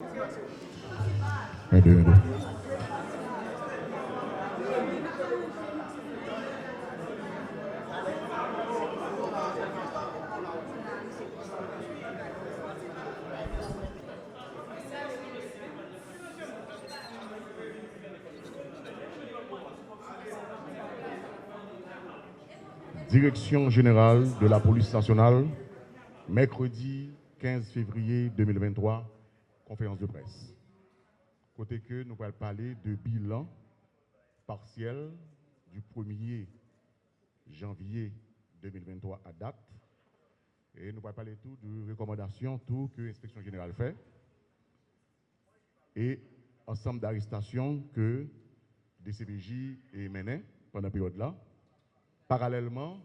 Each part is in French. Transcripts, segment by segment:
Un, deux, un, deux. Direction générale de la police nationale, mercredi 15 février 2023, conférence de presse. Côté que nous allons parler de bilan partiel du 1er janvier 2023 à date. Et nous allons parler tout de recommandations, tout que l'inspection générale fait. Et ensemble d'arrestations que DCPJ est mené pendant la période-là. Parallèlement,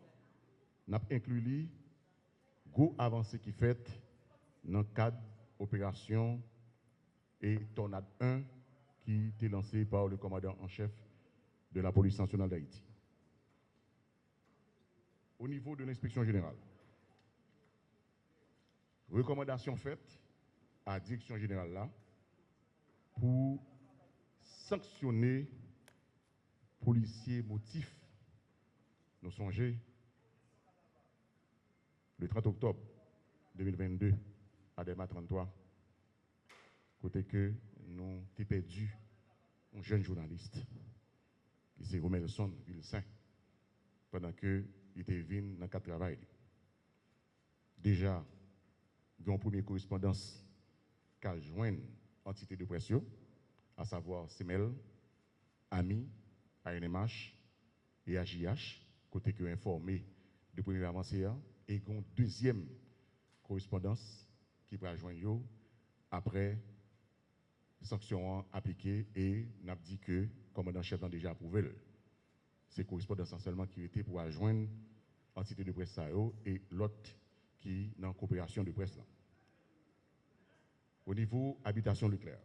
nous avons inclus les gros avancées qui fait dans le cadre opération et Tornade 1 qui était lancé par le commandant en chef de la police nationale d'Haïti. Au niveau de l'inspection générale, recommandation faite à la direction générale là pour sanctionner policiers motifs. Nous songez le 30 octobre 2022 à Delma 33, côté que nous avons perdu un jeune journaliste qui s'est Romelson Vilsain pendant qu'il était venu dans le cadre de travail. Déjà, il y a une première correspondance qu'a joint entité de pression, à savoir CEMEL, AMI, ANMH et AJH, côté que informé de premier avancée, et une deuxième correspondance qui va joindre après sanctions appliquées et n'a dit que le commandant-chef a déjà approuvé. C'est correspondance seulement qui était pour joindre entité de presse et l'autre qui est en coopération de presse. Là. Au niveau habitation Leclerc,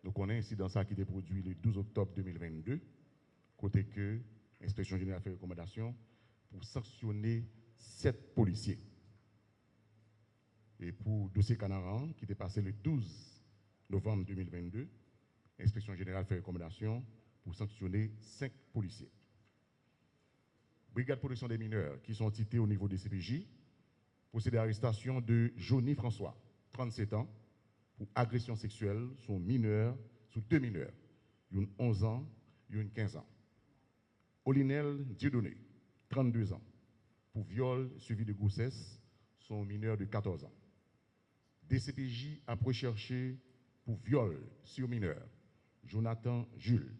nous connaissons incident ça qui était produit le 12 octobre 2022, côté que l'inspection générale fait recommandation pour sanctionner 7 policiers. Et pour dossier Canaran, qui était passé le 12 novembre 2022, l'inspection générale fait recommandation pour sanctionner 5 policiers. Brigade de protection des mineurs, qui sont cités au niveau des CPJ, procède à l'arrestation de Johnny François, 37 ans, pour agression sexuelle sur mineurs, sur 2 mineurs, une 11 ans et une 15 ans. Olinel Dieudonné, 32 ans, pour viol suivi de grossesse, son mineur de 14 ans. DCPJ a recherché pour viol sur mineur Jonathan Jules,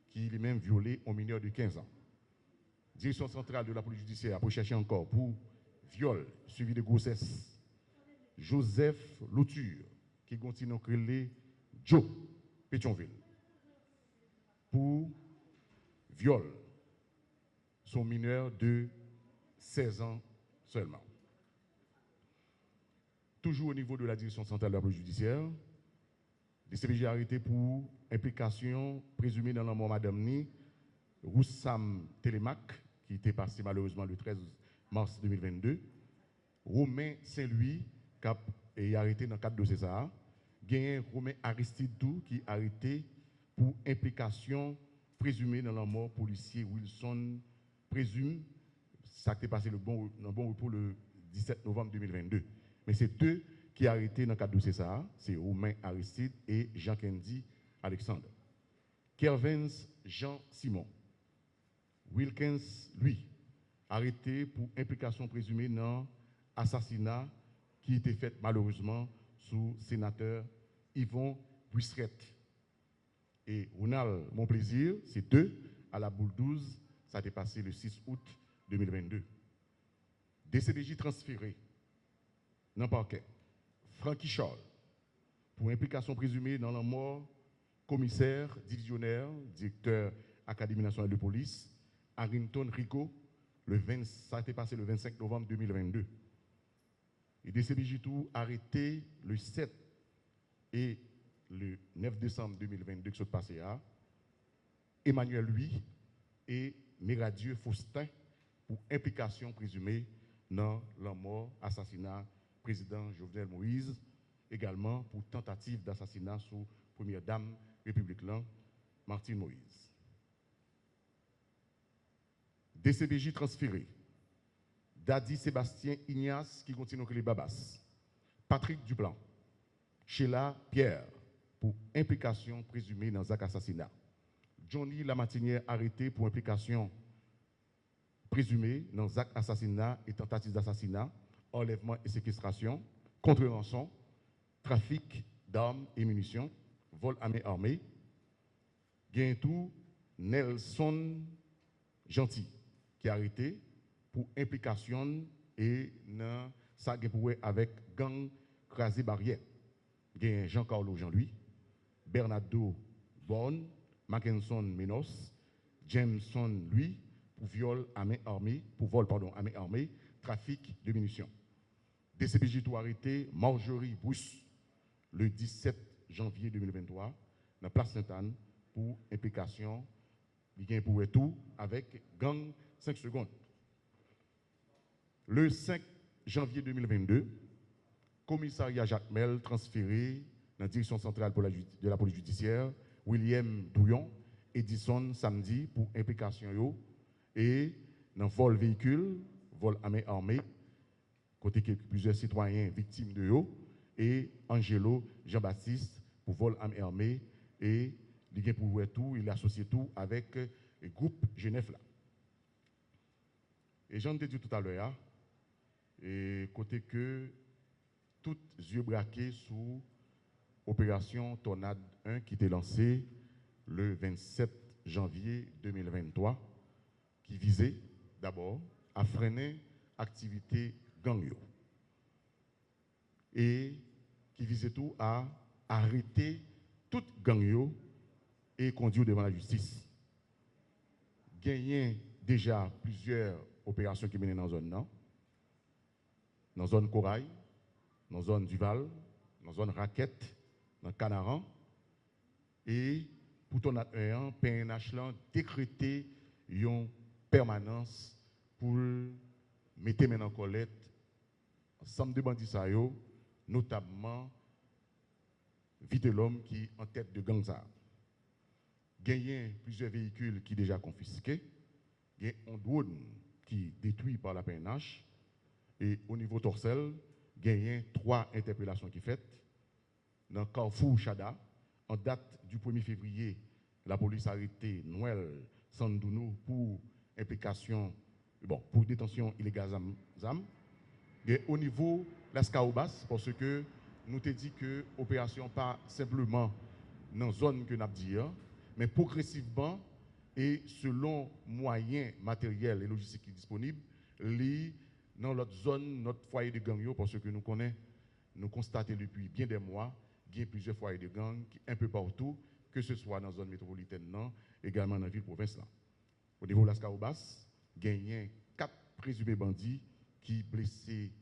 qui lui-même violé un mineur de 15 ans. Direction centrale de la police judiciaire a recherché encore pour viol suivi de grossesse Joseph Louture, qui continue à créer Joe Pétionville, pour viol son mineur de 16 ans seulement. Toujours au niveau de la direction centrale de la police judiciaire, les CPJ arrêtés pour implication présumée dans la mort Madame Ni, Roussam Télémac, qui était passé malheureusement le 13 mars 2022, Romain Saint-Louis, qui est arrêté dans le cadre de César, Gagné Romain Aristide Dou, qui est arrêté pour implication présumée dans la mort policier Wilson, présume, ça qui est passé le bon repos le 17 novembre 2022. Mais c'est deux qui sont arrêtés dans le cadre de César, c'est Romain Aristide et Jean-Kendi Alexandre. Kervins Jean Simon. Wilkins, lui, arrêté pour implication présumée dans l'assassinat qui était fait malheureusement sous sénateur Yvon Buisseret. Et Ronald Monplaisir, c'est deux à la boule 12, ça a été passé le 6 août 2022. DCPJ transféré dans le parquet. Francky Charles, pour implication présumée dans la mort, commissaire, divisionnaire, directeur Académie nationale de police, Harrington Rico, ça a été passé le 25 novembre 2022. Et DCPJ tout arrêté le 7 et le 9 décembre 2022 qui sont passés à Emmanuel Louis et Méradieu Faustin pour implication présumée dans la mort, assassinat président Jovenel Moïse également pour tentative d'assassinat sous première dame République là, Martine Moïse. DCPJ transféré. Dadi Sébastien Ignace qui continue que les Babas. Patrick Duplan. Sheila Pierre pour implication présumée dans un assassinat. Johnny Lamartinière arrêté pour implication présumée dans un assassinat et tentative d'assassinat, enlèvement et séquestration, contre-rançon, trafic d'armes et munitions, vol à main armée. Gaintou Nelson Gentil qui est arrêté pour implication et dans ça avec gang crasé barrière. Jean-Carlo Jean-Louis, Bernardo Born, Mackinson Menos, Jameson lui pour viol à main armée, pour vol pardon à main armée, trafic de munitions. DCPJ tout arrêté Marjorie Bruce le 17 janvier 2023 dans place Sainte-Anne pour implication il pour tout avec gang 5 secondes. Le 5 janvier 2022, commissariat Jacques Mel transféré dans la direction centrale de la police judiciaire, William Douillon, Edison samedi pour implication et dans vol véhicule, vol à main armée, côté que plusieurs citoyens victimes de eux, et Angelo Jean-Baptiste pour vol à main armée et il pour tout, il associe tout avec le groupe Genève là. Et j'en ai dit tout à l'heure, et côté que tous yeux braqués sous opération Tornade 1 qui était lancée le 27 janvier 2023, qui visait d'abord à freiner l'activité gang et qui visait tout à arrêter toute gang et conduire devant la justice. Gagné déjà plusieurs opérations qui menaient dans la zone, non? Dans la zone Corail, dans la zone Duval, dans la zone Raquette, dans Canaran. Et pour ton an, PNH a décrété une permanence pour mettre en collecte ensemble de bandits, notamment Vite l'homme qui est en tête de Gangza. Gagné plusieurs véhicules qui sont déjà confisqués. Il y a un drone qui est détruit par la PNH. Et au niveau Torcel, il y a 3 interpellations qui sont faites. Dans Carrefour Chada, en date du 1er février, la police a arrêté Noël Sandounou pour implication, pour détention illégale ZAM. Et au niveau Las Caobas, parce que nous t'ai dit que l'opération pas simplement dans la zone que nous avons dit, mais progressivement et selon moyens matériels et logistiques disponibles, dans notre zone, notre foyer de gang, parce que nous connaissons, nous constatons depuis bien des mois, il y a plusieurs foyers de gang un peu partout, que ce soit dans la zone métropolitaine, non, également dans la ville-province. Au niveau de Las Caobas, il y a 4 présumés bandits qui blessés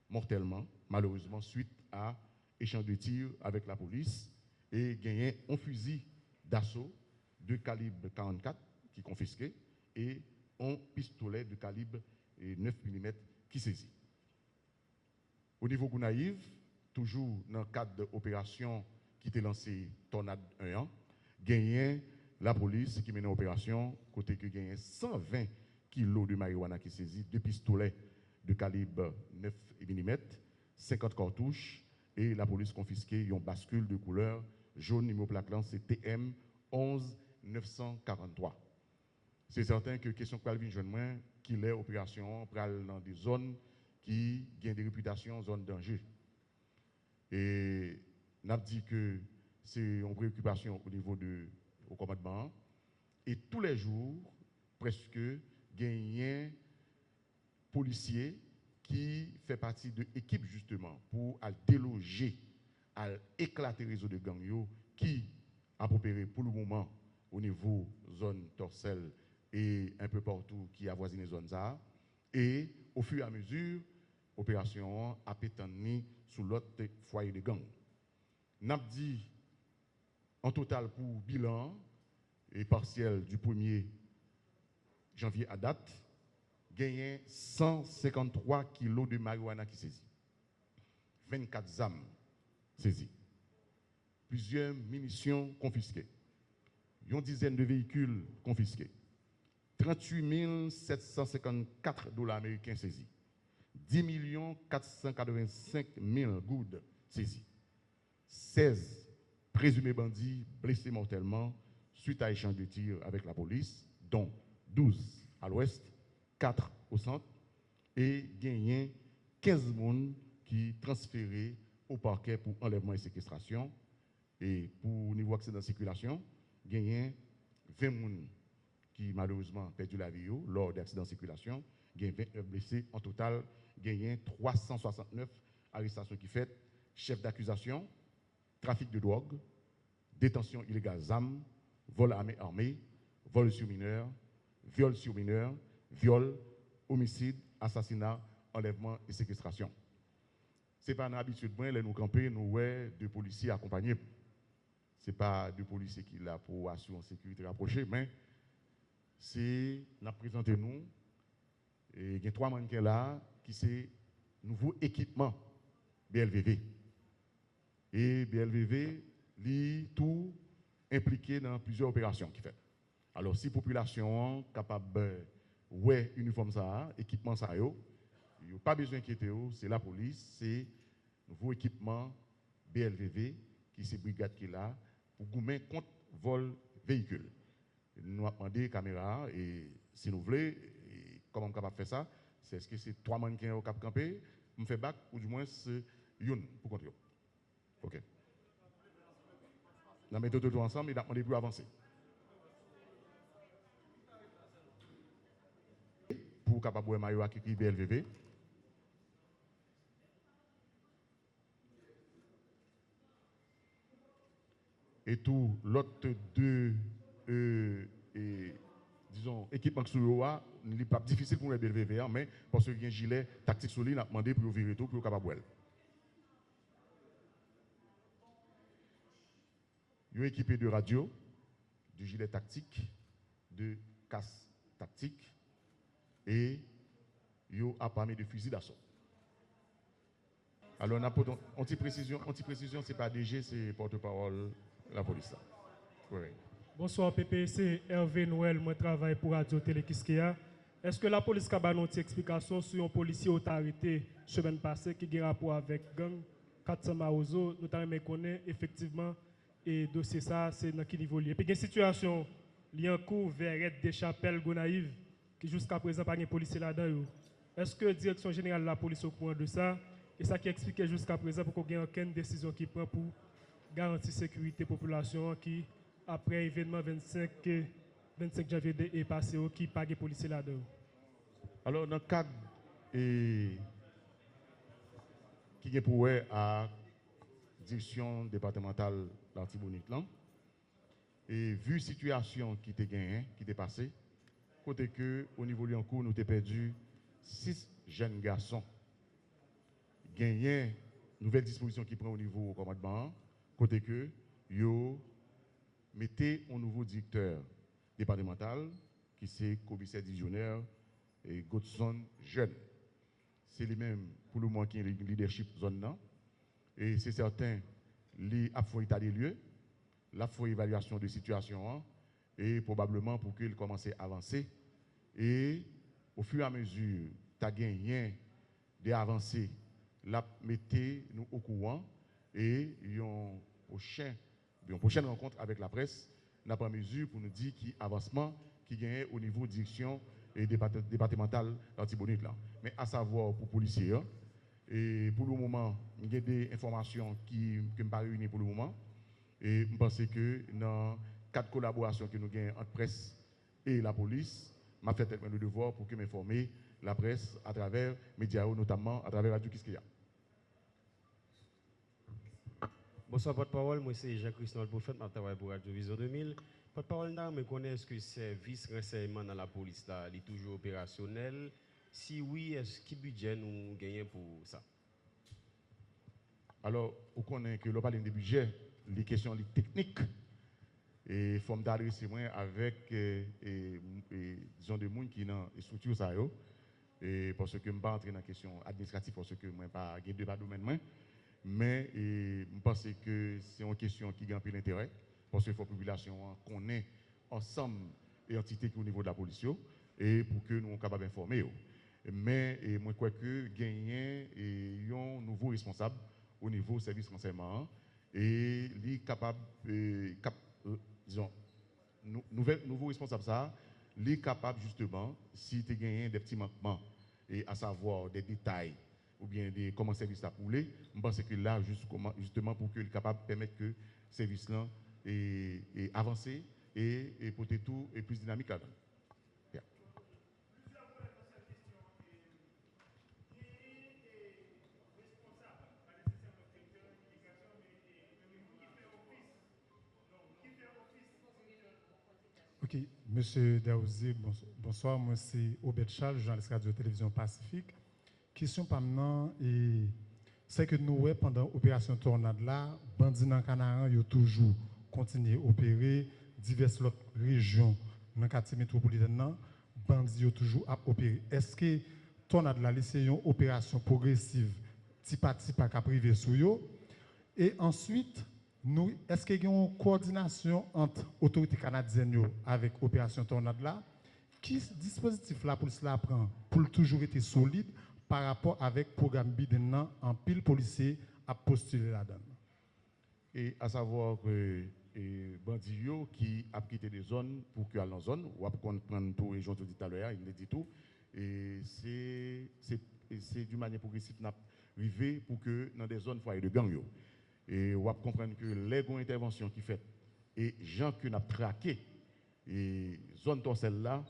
mortellement, malheureusement, suite à échange de tirs avec la police, et il y a un fusil d'assaut de calibre 44 qui est confisqué et un pistolet de calibre 9 mm qui saisit. Au niveau Gounaïve, toujours dans le cadre de l'opération qui était lancée Tornade 1, il la police qui mène l'opération, côté que il y a 120 kg de marijuana qui saisit, 2 pistolets de calibre 9 mm, 50 cartouches, et la police confisquée une bascule de couleur jaune, numéro plaque c'est TM 11943. C'est certain que question Calvin Jeune qui est opération dans des zones qui ont des réputations zones danger. Et n'a dit que c'est une préoccupation au niveau au commandement. Et tous les jours, presque, il y a un policier qui fait partie de l'équipe justement pour déloger, à éclater le réseau de gangs qui a opéré pour le moment au niveau zone Torcel et un peu partout qui avoisine les zones ça. Et au fur et à mesure, l'opération a pétani sous l'autre foyer de gang. N'a dit en total pour bilan et partiel du 1er janvier à date, gagné 153 kg de marijuana qui saisit, 24 ZAM, saisis. Plusieurs munitions confisquées. Une dizaine de véhicules confisqués. 38 754 dollars américains saisis. 10 485 000 goudes saisis. 16 présumés bandits blessés mortellement suite à échange de tirs avec la police, dont 12 à l'ouest, 4 au centre, et gagné 15 personnes qui transférés au parquet pour enlèvement et séquestration. Et pour niveau accident de circulation, gagné 20 personnes qui malheureusement perdu la vie lors d'accidents de circulation, gagné 29 blessés. En total, gagné 369 arrestations qui faites, chef d'accusation, trafic de drogue, détention illégale d'armes, vol à main armée, vol sur mineur, viol sur mineur, viol, homicide, assassinat, enlèvement et séquestration. Ce n'est pas une habitude, nous camper, nous ouais, deux policiers accompagnés. Ce n'est pas deux policiers qui là pour assurer une sécurité rapprochée, mais c'est nous présenter nous et il y a 3 mannequins là qui c'est nouveau équipement BLVV. Et BLVV lit tout impliqué dans plusieurs opérations qui fait. Alors si la population capable ouais uniforme ça, équipement ça yo, il n'y a pas besoin d'inquiéter, c'est la police, c'est nouveau équipement BLVV qui c'est brigade qui est là pour goumer contre vol véhicule. Nous avons demandé caméra et si nous voulons, comment on est capable de faire ça, c'est est-ce que c'est 3 mannequins au cap campé, on fait bac ou du moins c'est une pour contrôler. OK. Nous mettons tout ensemble et nous avons demandé pour avancer. Pour capable de maillot qui écrit BLVV. Et tout l'autre deux disons équipement sur le n'est pas difficile pour le BLVV, mais parce qu'il y a un gilet tactique solide, on a demandé pour virer tout pour capable de. Ils sont équipés de radio, de gilet tactique, de casse tactique et ils ont apparemment de fusils d'assaut. Alors, on a une anti-précision, ce n'est pas DG, c'est porte-parole de la police. Oui. Bonsoir PPC, Hervé Noël, moi travaille pour Radio Télé Kiskeya. Est-ce que la police a une explication sur un policier arrêté semaine passée qui a un rapport avec gang 400 Maozo, notamment connaît effectivement et dossier ça c'est dans quel niveau lié. Et puis il y a une situation liée en cours vers des Chapelles Gonaïve qui jusqu'à présent pas de policier là-dedans. Est-ce que la direction générale de la police est au courant de ça et ça qui explique jusqu'à présent pour qu'il n'y ait aucune décision qui prend pour garantir la sécurité de la population qui après l'événement 25 janvier est passé qui pas de policiers là-dedans. Alors dans le cadre qui est pour à direction départementale d'Artibonite là et vu la situation qui était gagnée, qui était passée, côté que au niveau de Liancourt nous avons perdu 6 jeunes garçons. Gagné nouvelle disposition qui prend au niveau du commandement, côté que yo mettez un nouveau directeur départemental qui c'est commissaire divisionnaire et Godson Jeune. C'est lui-même pour le moment qui est le leadership zone là. Et c'est certain, il a fait état des lieux, il a fait évaluation de situation et probablement pour qu'il commence à avancer. Et au fur et à mesure, tu as gagné des avancées, la mettez nous au courant et une prochaine rencontre avec la presse n'a pas mesure pour nous dire qui avancement qui gagne au niveau de direction et départementale d'Artibonite là. Mais à savoir pour les policiers, et pour le moment, il y a des informations qui ne sont pas réunies pour le moment. Et je pense que dans 4 collaborations que nous avons entre presse et la police, je fait le devoir pour que m'informer la presse à travers les médias, notamment à travers Radio Kiskeya. Bonsoir, porte-parole. Moi, c'est Jacques-Christophe Prophète, je travaille pour Radio Vision 2000. Porte-parole, je connais ce que le service renseignement dans la police là, est toujours opérationnel. Si oui, est-ce que budget nous gagnons pour ça? Alors, on connaît que le parler de budget, les questions techniques, et il faut m'adresser avec disons des gens qui sont dans les structures ça et parce que je ne vais pas entrer dans la question administrative parce que moi pas de domaine Mais je pense que c'est une question qui gagne l'intérêt, parce que la population connaît ensemble les entités au niveau de la police, et pour que nous soyons capables d'informer. Mais moi, je crois que gagner un nouveau responsable au niveau du service renseignement, et il est capable, disons, nouveau responsable ça, il est capable justement, si tu as gagné des petits manquements, et à savoir des détails, ou bien comment le service a coulé, je pense que là, justement, pour qu'il soit capable de permettre que le service là est avancé et pour tout est plus dynamique là-dedans. Yeah. Ok, Monsieur Daouzé, bonsoir. Moi, c'est Obed Charles, journaliste radio-télévision Pacifique. Question par maintenant, c'est que nous, pendant l'opération Tornade là, bandits dans Canaran, ils ont toujours continué à opérer, diverses autres régions dans le quartier métropolitain, bandits ont toujours à opérer. Est-ce que Tornade là, c'est une opération progressive, petit à petit, pas qu'à priver sur eux? Et ensuite, est-ce qu'il y a une coordination entre l'autorité canadienne avec l'opération Tornade là? Quel dispositif la police la prend pour toujours être solide par rapport avec le programme Biden en pile policier à postuler là-dedans? Et à savoir que les bandits qui ont quitté des zones pour qu'ils aillent dans la zone, ou à prendre tout, et j'en ai dit tout à l'heure, il l'a dit tout, et c'est d'une manière progressive qu'on a arrivé pour que dans des zones foyers de gang. Et on va comprendre que les interventions qui fait et gens qui ont traqué et zone torselle là,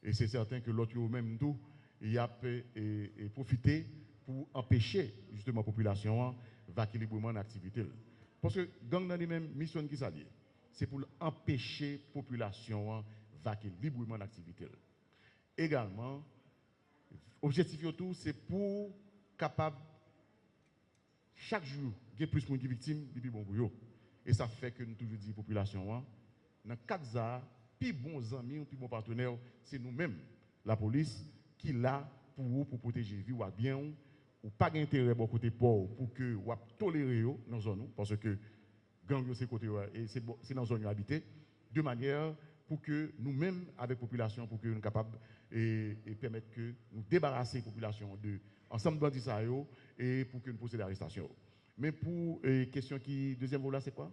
et c'est certain que l'autre même tout, il a profité pour empêcher justement la population vaquer librement l'activité. Parce que gang dans les mêmes missions qui s'allient, c'est pour empêcher la population vaquer librement l'activité. Également, l'objectif tout, c'est pour capable chaque jour, il y a plus de victimes, et puis bon pour eux. Et ça fait que nous toujours dit population, dans 4 ans, plus bons amis, plus bons partenaires, c'est nous-mêmes, la police, qui est là pour protéger la vie ou bien, ou pas d'intérêt bon côté pauvre pour que ou tolérer dans la zone, parce que gang c'est côté et c'est dans la zone habitée, de manière pour que nous-mêmes, avec la population, pour que nous soyons capables et permettre que nous débarrasser la population de ensemble de bandits et pour que nous procédions à l'arrestation. Mais pour la question qui, deuxième volet, c'est quoi?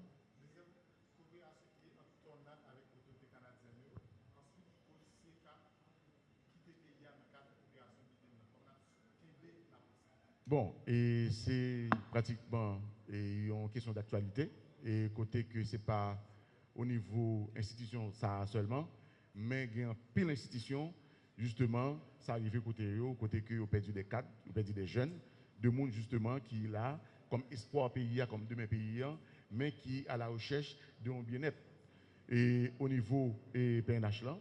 Bon, et c'est pratiquement une question d'actualité, et côté que ce n'est pas au niveau institution ça seulement, mais il y a pile d'institutions, justement, ça arrive côté que vous perdu des cadres, vous perdu des jeunes, de monde justement qui est là, comme espoir pays, comme demain pays, mais qui à la recherche d'un bien-être. Et au niveau PNH là,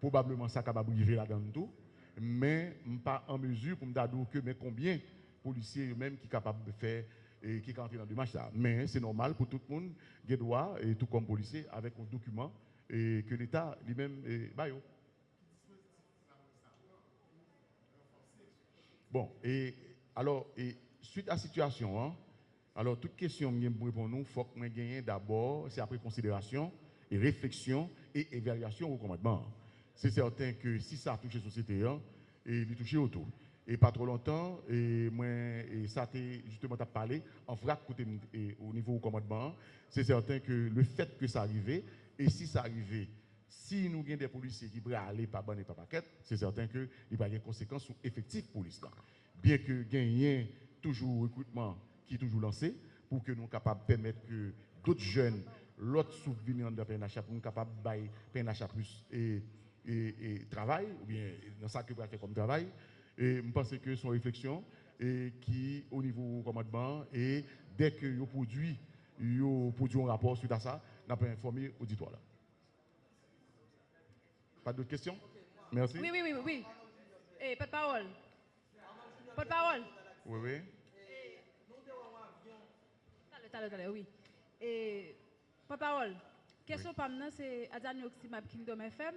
probablement ça capable arriver là-dedans tout, mais pas en mesure pour me dire que mais combien policiers eux-mêmes qui sont capables de faire et qui sont entrés dans le match là. Mais c'est normal pour tout le monde, qui doit, et tout comme policier, avec un document et que l'État lui-même baille. Bon, et alors, suite à la situation, alors toute question pour nous, il faut que nous gagnions d'abord, c'est après considération, et réflexion et évaluation au commandement. C'est certain que si ça a touché la société, et il touche autour. Et pas trop longtemps, et ça a justement parlé en vrac au niveau du commandement. C'est certain que le fait que ça arrive, et si ça arrive, si nous avons des policiers qui pourraient aller par ban et par paquet, c'est certain qu'il va y avoir des conséquences sur l'effectif police. Bien que gagner toujours recrutement qui est toujours lancé, pour que nous soyons capables de permettre que d'autres jeunes, l'autre souvenir de PNH, pour nous capables de bailler PNH plus et travail, ou bien dans ça que vous faire comme travail. Et je pense que son réflexion qui au niveau du commandement et dès que vous produit un rapport suite à ça, nous avons informé l'auditoire. Pas d'autres questions? Merci. Oui. Pas de parole. Pas de parole. Oui. Allez, oui. Pas de parole. Question pour moi, c'est Adjani Oximab Kingdom FM.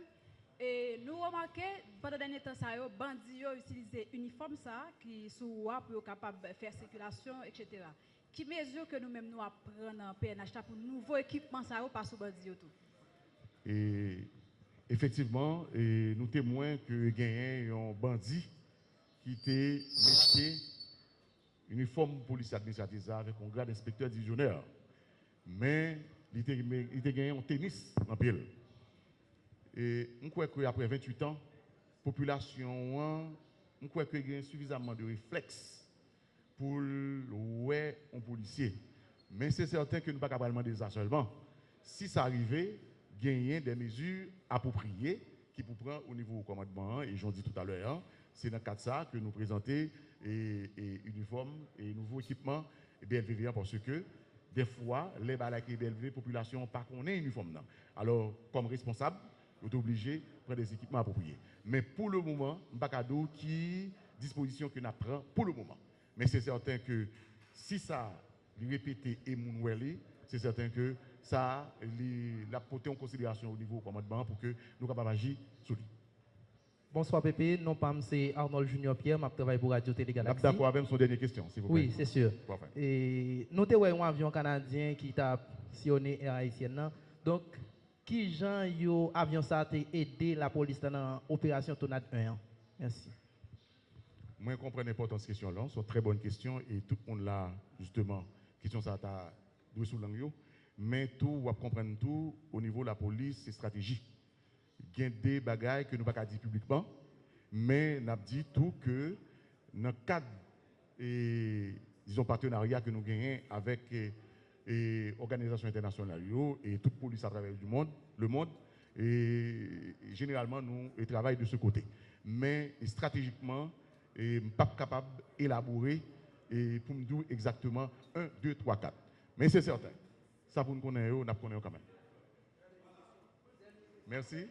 Et nous remarquons, pendant le dernier temps, les bandits utilisent uniforme ça, qui sont pour être capables de faire circulation, etc. qui mesure que nous-mêmes nous apprenons en PNH pour nouveau équipement ça pas sous bandi tout. Et effectivement, nous témoignons que gagné un bandit qui était métier uniforme police administrative avec un grade d'inspecteur divisionnaire. Mais il était gagné en tennis en pile. Et on croit qu'après 28 ans, la population, on croit qu'il y a suffisamment de réflexes pour ouais un policier. Mais c'est certain que nous ne pouvons pas demander ça seulement. Si ça arrivait, gagner des mesures appropriées qui pour prendre au niveau du commandement, et j'en dis tout à l'heure, c'est dans le cadre de ça que nous présentons uniformes et nouveaux équipements BLV parce que des fois, les balais qui BLV, la population pas qu'on est uniforme. Alors, comme responsable, vous êtes obligé de prendre des équipements appropriés. Mais pour le moment, je ne sais pas qui disposition que nous prenons pour le moment. Mais c'est certain que si ça répété et mounoueli, c'est certain que ça l'a porté en considération au niveau du commandement pour que nous soyons capables d'agir sur lui. Bonsoir Pépé, non pas c'est Arnold Junior Pierre, je travaille pour Radio Télé Galaxy. D'accord avec son dernière question, s'il vous plaît. Oui, c'est sûr. Et nous avons un avion canadien qui a sillonné Air Haïtienne. Donc, qui gens yo avion ça a aidé la police dans l'opération Tornade 1? Merci. Moi, je comprends l'importance de cette question-là. C'est une très bonne question et tout le monde là, justement, question ça a doué sous langue. Mais tout, vous comprenez tout, au niveau de la police, c'est stratégie. Il y a des bagailles que nous ne pouvons pas dire publiquement, mais nous avons dit tout que dans le cadre disons, partenariat que nous gagnons avec l'organisation internationale et toute police à travers le monde, et généralement nous travaillons de ce côté. Mais stratégiquement, nous ne sommes pas capables d'élaborer pour nous dire exactement 1, 2, 3, 4. Mais c'est certain, ça pour nous connaître, nous connaissons quand même. Merci.